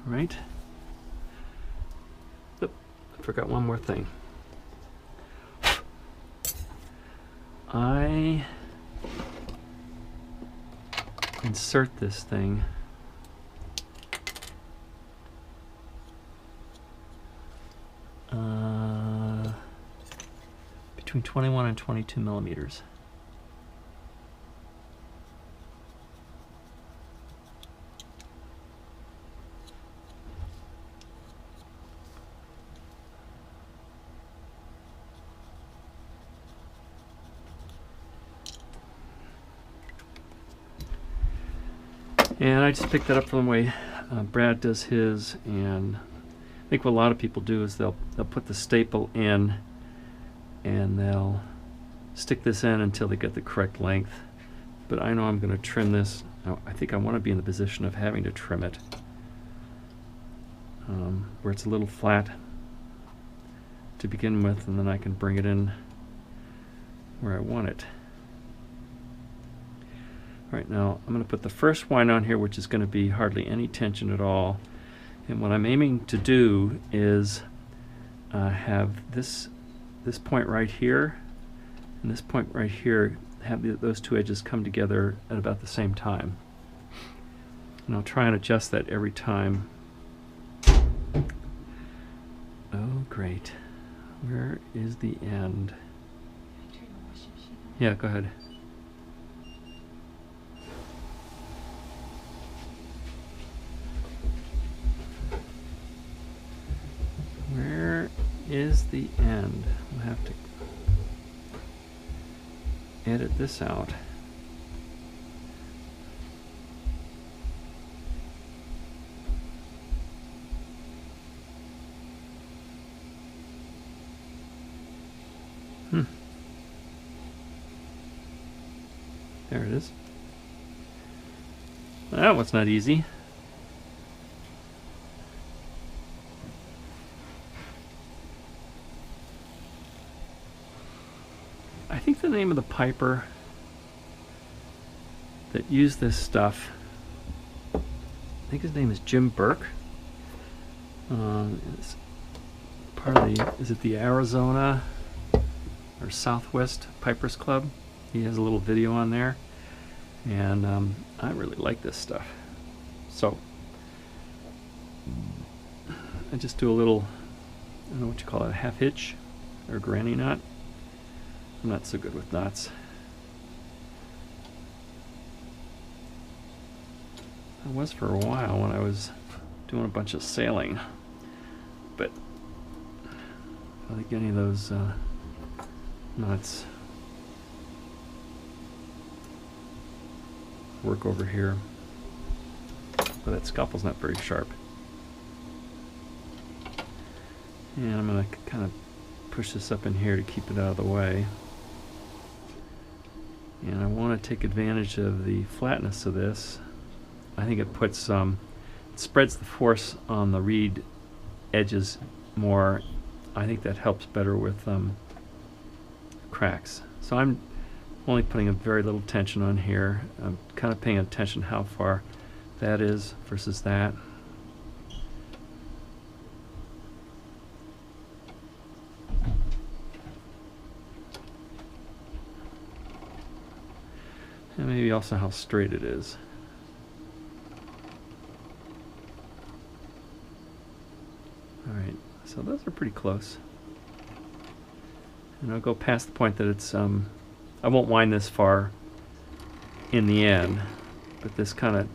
right? Oop, I forgot one more thing. I insert this thing between 21 and 22 millimeters. And I just picked that up from the way Brad does his, and I think what a lot of people do is they'll put the staple in and they'll stick this in until they get the correct length. But I know I'm going to trim this. I think I want to be in the position of having to trim it where it's a little flat to begin with, and then I can bring it in where I want it. Right now, I'm going to put the first wind on here, which is going to be hardly any tension at all. And what I'm aiming to do is have this point right here and this point right here, have those two edges come together at about the same time. And I'll try and adjust that every time. Oh, great. Where is the end? Yeah, go ahead. Where is the end? I'll have to edit this out. There it is. That was not easy. I think the name of the piper that used this stuff, I think his name is Jim Burke. It's part of the, is it the Arizona or Southwest Pipers Club? He has a little video on there, and I really like this stuff. So I just do a little, I don't know what you call it, a half hitch or granny knot. I'm not so good with knots. I was for a while when I was doing a bunch of sailing, but I think any of those knots work over here, but that scalpel's not very sharp. And I'm going to kind of push this up in here to keep it out of the way. And I want to take advantage of the flatness of this. I think it puts it spreads the force on the reed edges more. I think that helps better with cracks. So I'm only putting a very little tension on here. I'm kind of paying attention how far that is versus that. And maybe also how straight it is. Alright, so those are pretty close. And I'll go past the point that it's, I won't wind this far in the end, but this kind of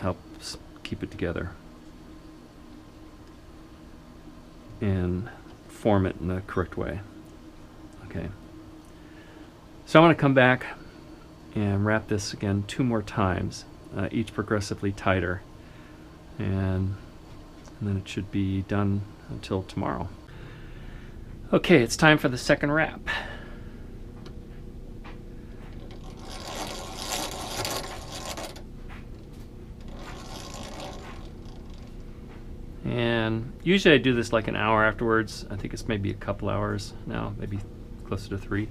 helps keep it together and form it in the correct way. Okay. So I'm going to come back and wrap this again 2 more times, each progressively tighter, and then it should be done until tomorrow. Okay, it's time for the second wrap. And usually I do this like an hour afterwards. I think it's maybe a couple hours now, maybe closer to 3.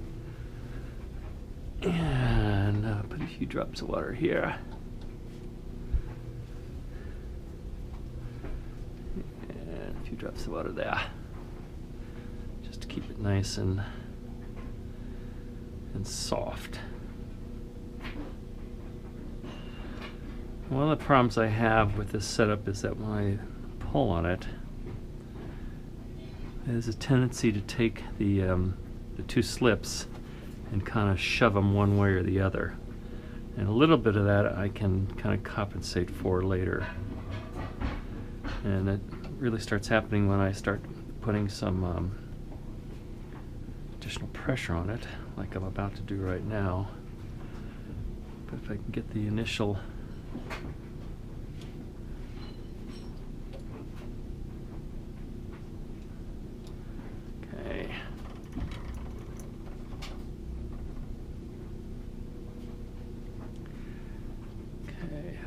And put a few drops of water here. few drops of water there, just to keep it nice and soft. One of the problems I have with this setup is that when I pull on it, there's a tendency to take the two slips and kind of shove them one way or the other. And a little bit of that I can kind of compensate for later. And it really starts happening when I start putting some additional pressure on it, like I'm about to do right now. But if I can get the initial okay. Okay.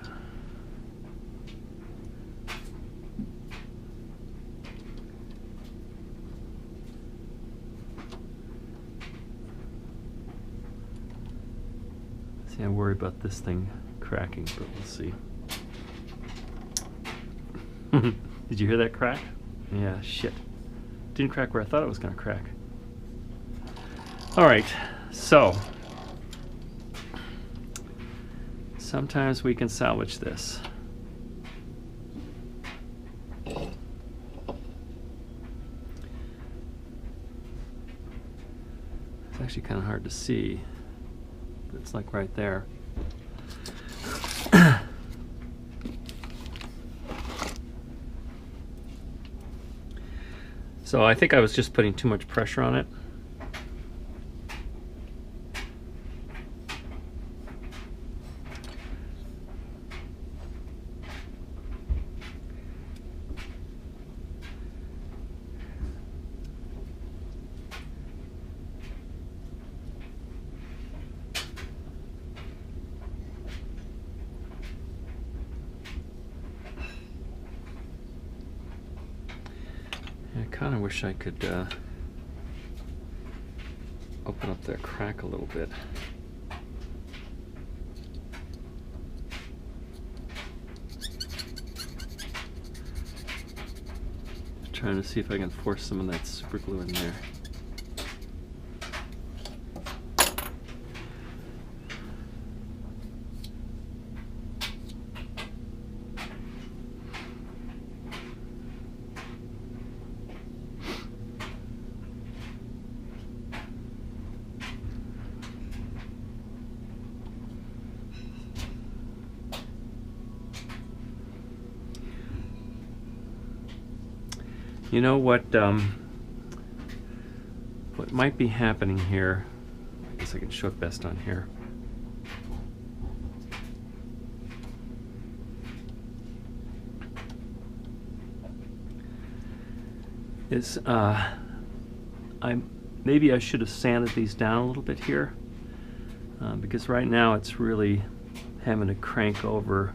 See, I worry about this thing cracking, but we'll see. Did you hear that crack? Yeah, shit. Didn't crack where I thought it was going to crack. All right, so sometimes we can salvage this. It's actually kind of hard to see, but it's like right there. So I think I was just putting too much pressure on it. I kind of wish I could open up that crack a little bit. Trying to see if I can force some of that super glue in there. You know what might be happening here, I guess I can show it best on here. Is maybe I should have sanded these down a little bit here, because right now it's really having to crank over,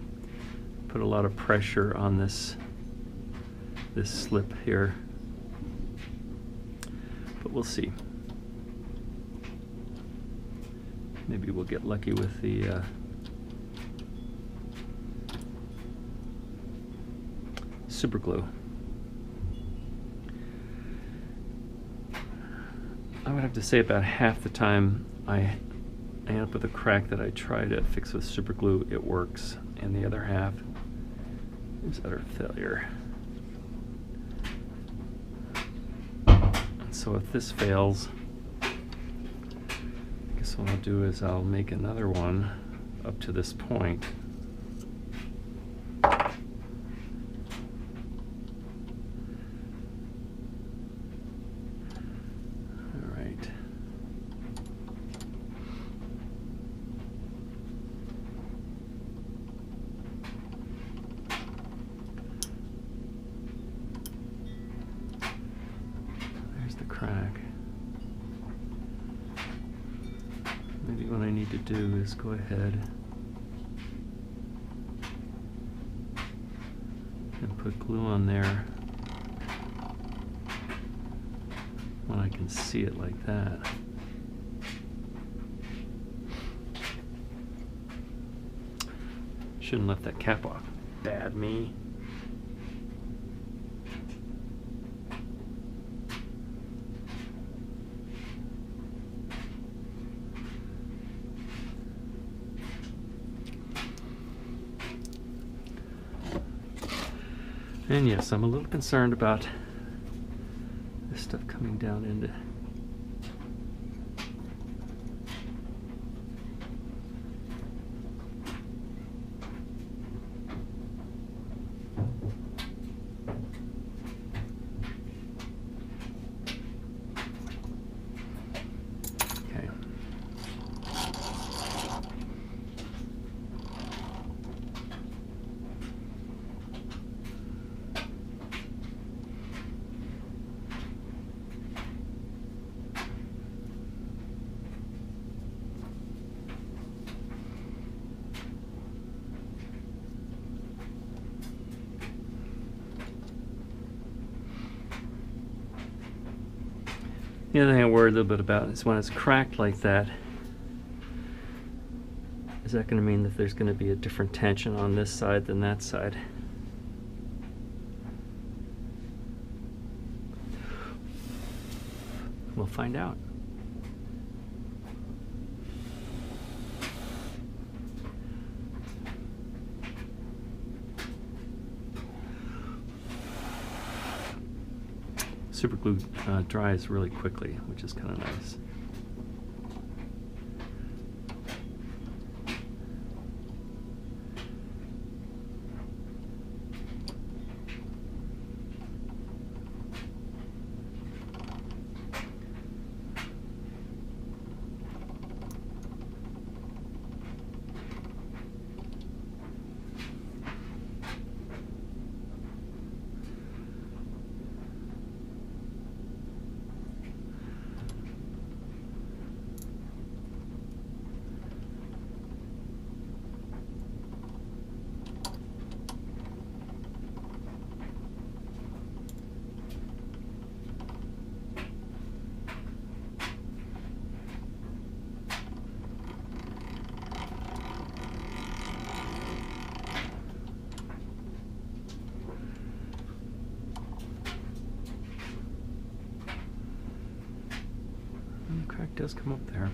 put a lot of pressure on this slip here, but we'll see. Maybe we'll get lucky with the super glue. I would have to say about half the time I end up with a crack that I try to fix with super glue, it works, and the other half is utter failure. So if this fails, I guess what I'll do is I'll make another one up to this point. All right. The crack. Maybe what I need to do is go ahead and put glue on there when I can see it like that. Shouldn't let that cap off. Bad me. And yes, I'm a little concerned about this stuff coming down into. Okay. The other thing I worry a little bit about is when it's cracked like that, is that going to mean that there's going to be a different tension on this side than that side? We'll find out. Super glue dries really quickly, which is kind of nice. And the crack does come up there.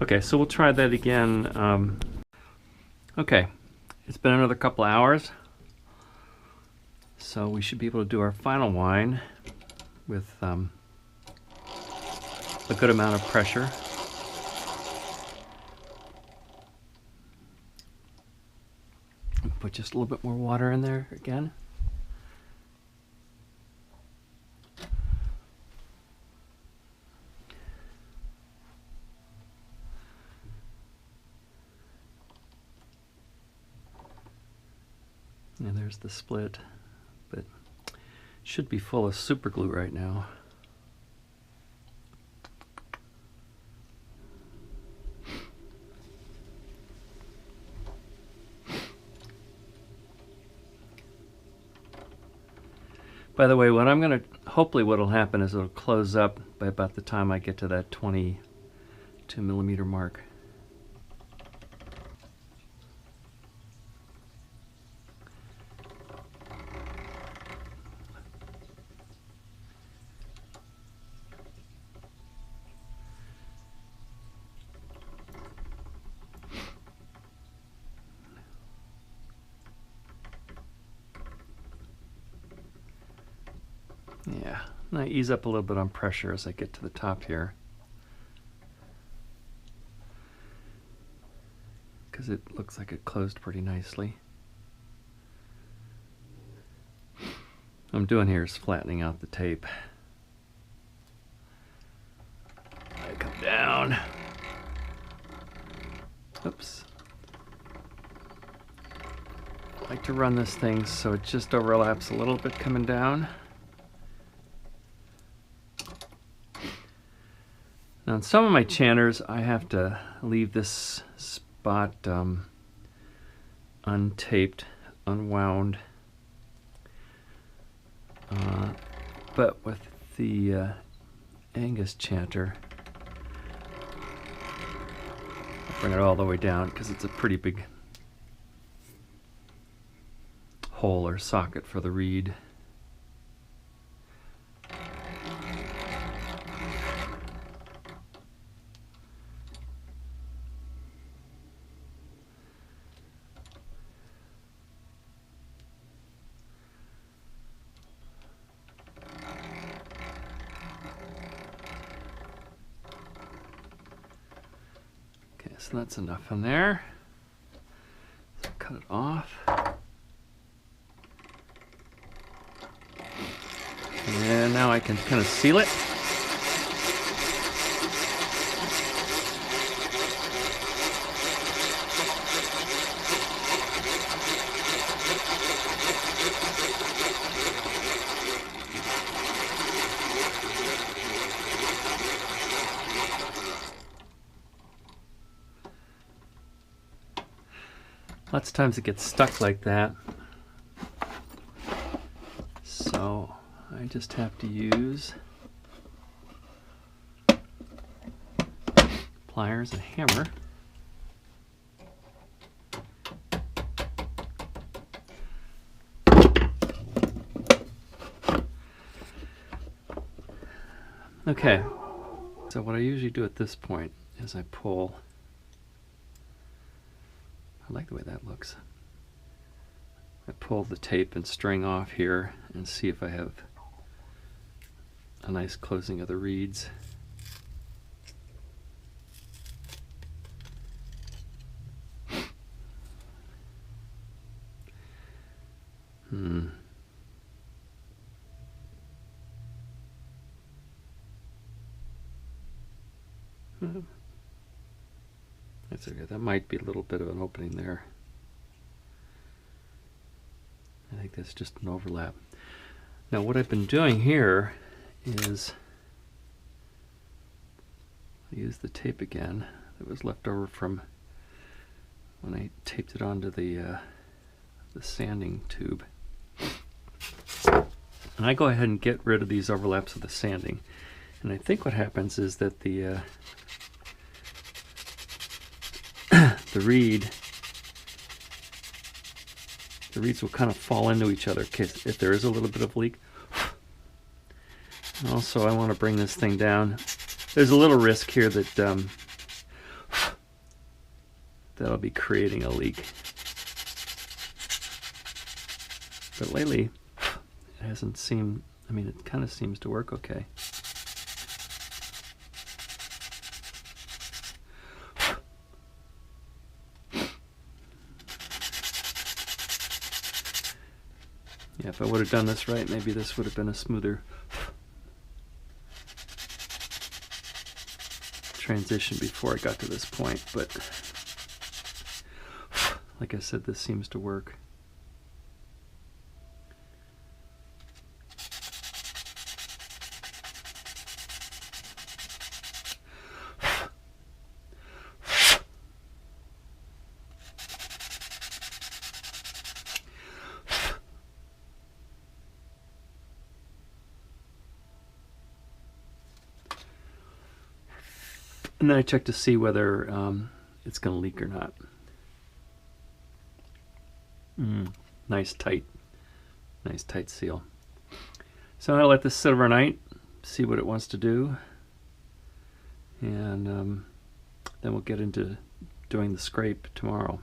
Okay, so we'll try that again. Okay, it's been another couple hours, so we should be able to do our final wine with a good amount of pressure. Put just a little bit more water in there again. And there's the split, but it should be full of super glue right now. By the way, hopefully what'll happen is it'll close up by about the time I get to that 22 millimeter mark. Yeah, and I ease up a little bit on pressure as I get to the top here, because it looks like it closed pretty nicely. What I'm doing here is flattening out the tape. I come down. Oops. I like to run this thing so it just overlaps a little bit coming down. Now in some of my chanters, I have to leave this spot untaped, unwound. But with the Angus chanter, I'll bring it all the way down because it's a pretty big hole or socket for the reed. Okay, so that's enough in there. So cut it off. And now I can kind of seal it. Lots of times it gets stuck like that. So I just have to use pliers and hammer. Okay, so what I usually do at this point is I pull. I like the way that looks. I pull the tape and string off here and see if I have a nice closing of the reeds. That's okay. That might be a little bit of an opening there. I think that's just an overlap. Now what I've been doing here is use the tape again that was left over from when I taped it onto the sanding tube. And I go ahead and get rid of these overlaps of the sanding. And I think what happens is that the reeds will kind of fall into each other if there is a little bit of leak. And also I want to bring this thing down. There's a little risk here that that'll be creating a leak. But lately it hasn't seemed, I mean, it kind of seems to work okay. Yeah, if I would have done this right, maybe this would have been a smoother transition before I got to this point, but like I said, this seems to work. And then I check to see whether it's going to leak or not. Nice tight seal. So I'll let this sit overnight, see what it wants to do, and then we'll get into doing the scrape tomorrow.